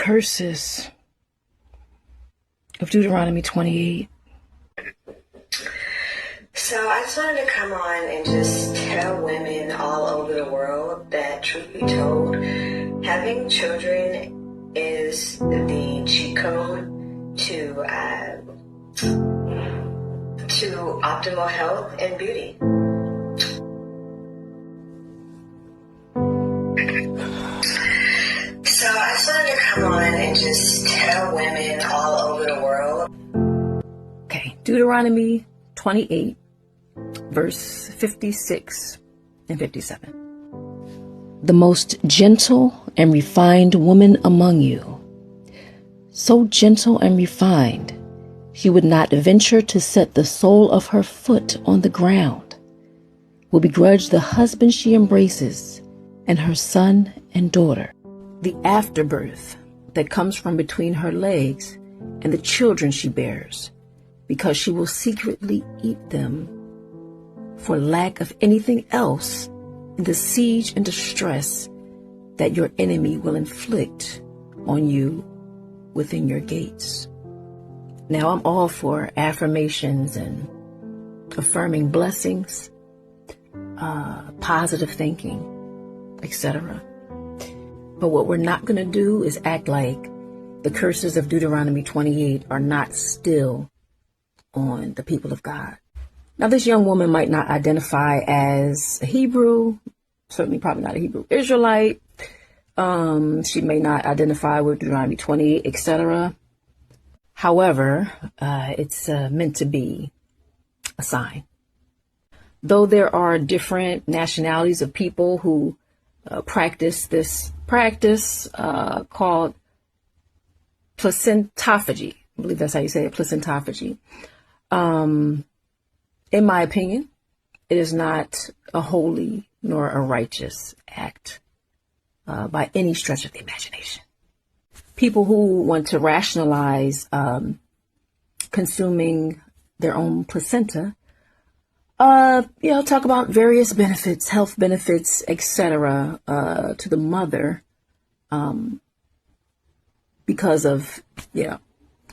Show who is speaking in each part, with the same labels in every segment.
Speaker 1: curses of Deuteronomy 28.
Speaker 2: So I just wanted to come on and just tell women all over the world that, truth be told, having children is the cheat code to optimal health and beauty. So I just wanted to come on and just tell women all over the world.
Speaker 1: Okay, Deuteronomy 28, verse 56 and 57. The most gentle and refined woman among you, so gentle and refined, she would not venture to set the sole of her foot on the ground, will begrudge the husband she embraces and her son and daughter. The afterbirth that comes from between her legs and the children she bears, because she will secretly eat them for lack of anything else in the siege and distress that your enemy will inflict on you within your gates. Now, I'm all for affirmations and affirming blessings, positive thinking, etc. But what we're not going to do is act like the curses of Deuteronomy 28 are not still on the people of God. Now, this young woman might not identify as a Hebrew, certainly probably not a Hebrew Israelite. She may not identify with Deuteronomy 28, etc. However, it's meant to be a sign. Though there are different nationalities of people who practice this practice called placentophagy. I believe that's how you say it, placentophagy. In my opinion, it is not a holy nor a righteous act by any stretch of the imagination. People who want to rationalize consuming their own placenta, talk about various benefits, health benefits, etc., to the mother because of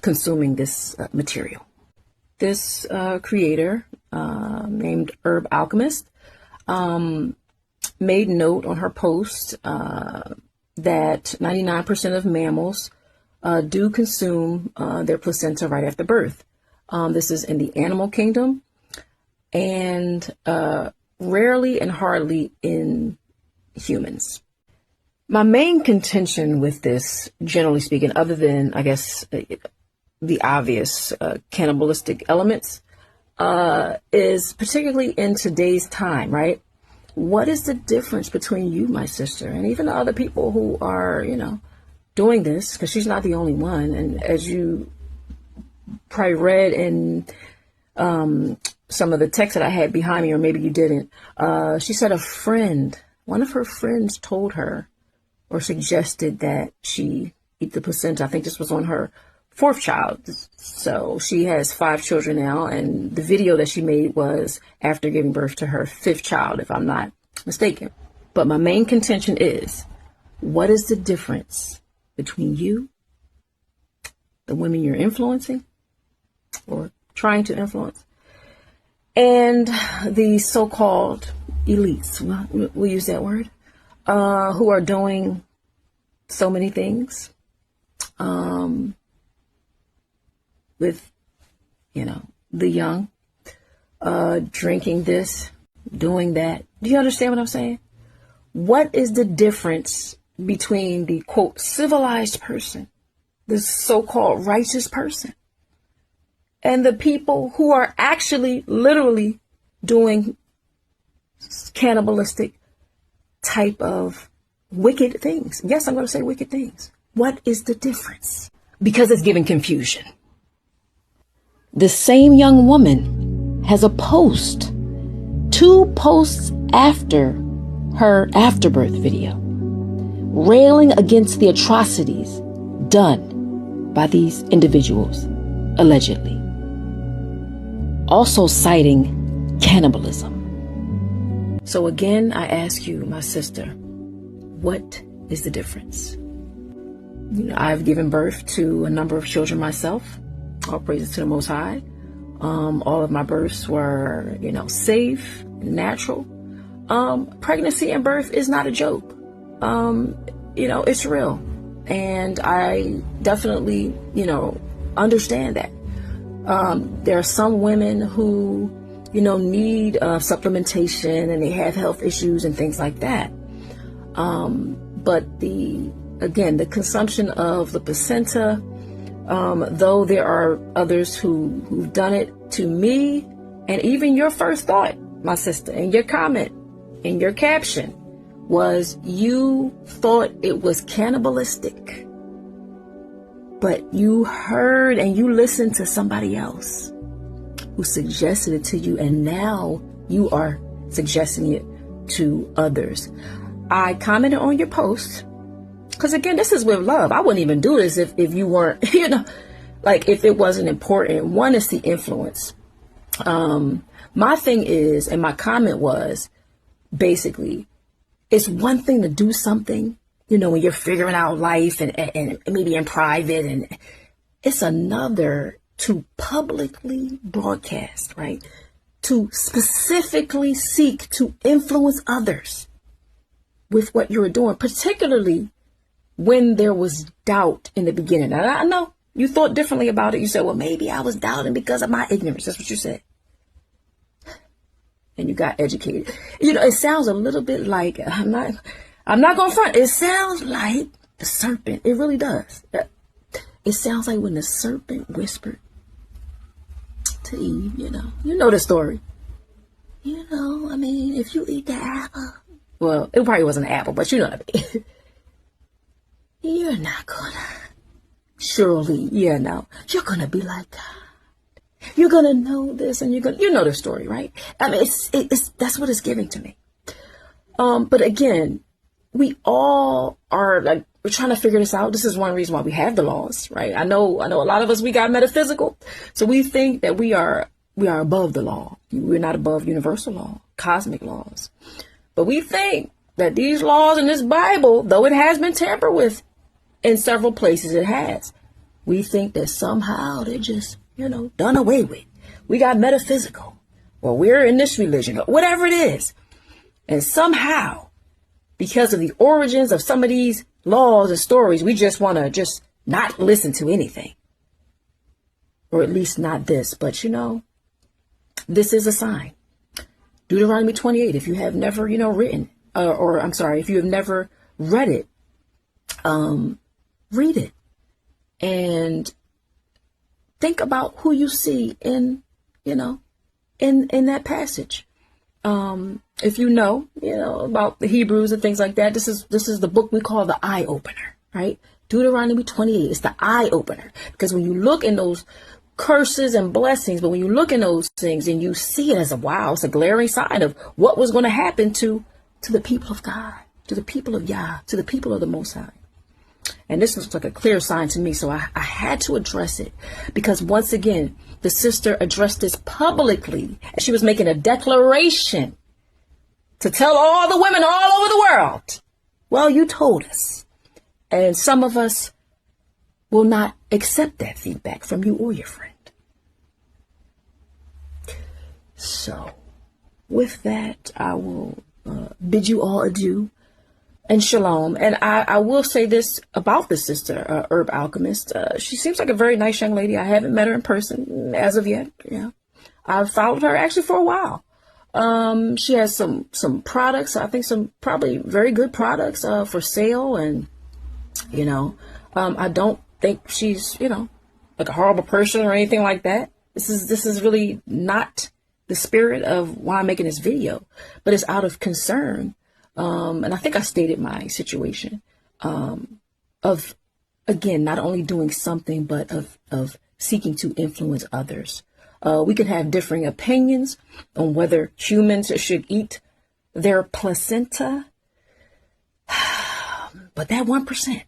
Speaker 1: consuming this material. This creator named Alkhemyst made note on her post that 99% of mammals do consume their placenta right after birth. This is in the animal kingdom, and rarely and hardly in humans. My main contention with this, generally speaking, other than, I guess, the obvious cannibalistic elements, is particularly in today's time, right? What is the difference between you, my sister, and even the other people who are, doing this? Because she's not the only one. And as you probably read in some of the text that I had behind me, or maybe you didn't, she said one of her friends told her or suggested that she eat the placenta. I think this was on her 4th child. So she has 5 children now, and the video that she made was after giving birth to her 5th child, if I'm not mistaken. But my main contention is, what is the difference between you, the women you're influencing or trying to influence, and the so-called elites, we'll use that word, who are doing so many things with, the young, drinking this, doing that. Do you understand what I'm saying? What is the difference between the, quote, civilized person, the so-called righteous person, and the people who are actually literally doing cannibalistic type of wicked things? Yes, I'm going to say wicked things. What is the difference? Because it's giving confusion. The same young woman has a post, 2 posts after her afterbirth video, railing against the atrocities done by these individuals, allegedly. Also citing cannibalism. So again, I ask you, my sister, what is the difference? I've given birth to a number of children myself. All praises to the Most High. All of my births were, safe, natural. Pregnancy and birth is not a joke. It's real. And I definitely, understand that. There are some women who, need supplementation, and they have health issues and things like that. But the consumption of the placenta, though there are others who've done it to me, and even your first thought, my sister, and your comment in your caption was you thought it was cannibalistic, but you heard and you listened to somebody else who suggested it to you, and now you are suggesting it to others. I commented on your post because, again, this is with love. I wouldn't even do this if you weren't, if it wasn't important. One is the influence. My thing is, and my comment was basically, it's one thing to do something, when you're figuring out life and maybe in private, and it's another to publicly broadcast, right? To specifically seek to influence others with what you were doing, particularly when there was doubt in the beginning. Now, I know you thought differently about it. You said, well, maybe I was doubting because of my ignorance. That's what you said. And you got educated. It sounds a little bit like, I'm not going to front. It sounds like the serpent. It really does. It sounds like when the serpent whispered to Eve, you know the story. If you eat the apple, well, it probably wasn't an apple, but you know what I mean. You're not gonna, surely, you're gonna be like God. You're gonna know this, and you know the story, right? It's that's what it's giving to me. But again, we all are we're trying to figure this out. This is one reason why we have the laws, right? I know a lot of us, we got metaphysical. So we think that we are above the law. We're not above universal law, cosmic laws. But we think that these laws in this Bible, though it has been tampered with in several places, it has. We think that somehow they're just, done away with. We got metaphysical, or we're in this religion, or whatever it is. And somehow, because of the origins of some of these laws and stories, we just want to just not listen to anything. Or at least not this. But this is a sign. Deuteronomy 28, if you have never, written, if you have never read it, read it. And think about who you see in that passage. If you know about the Hebrews and things like that, this is the book we call the eye opener, right? Deuteronomy 28 is the eye opener, because when you look in those curses and blessings, but when you look in those things and you see it as it's a glaring sign of what was going to happen to the people of God, to the people of Yah, to the people of the Most High. And this looks like a clear sign to me. So I had to address it, because once again, the sister addressed this publicly, and she was making a declaration to tell all the women all over the world, well, you told us. And some of us will not accept that feedback from you or your friend. So with that, I will bid you all adieu and shalom. And I will say this about the sister, Herb Alkhemyst. She seems like a very nice young lady. I haven't met her in person as of yet. I've followed her actually for a while. She has some products, I think some probably very good products for sale. And, I don't think she's, like a horrible person or anything like that. This is really not the spirit of why I'm making this video, but it's out of concern. And I think I stated my situation, of, again, not only doing something, but of seeking to influence others. We can have differing opinions on whether humans should eat their placenta. But that 1%,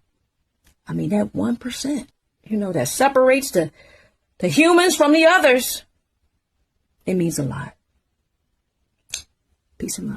Speaker 1: that 1%, that separates the humans from the others, it means a lot. Peace and love.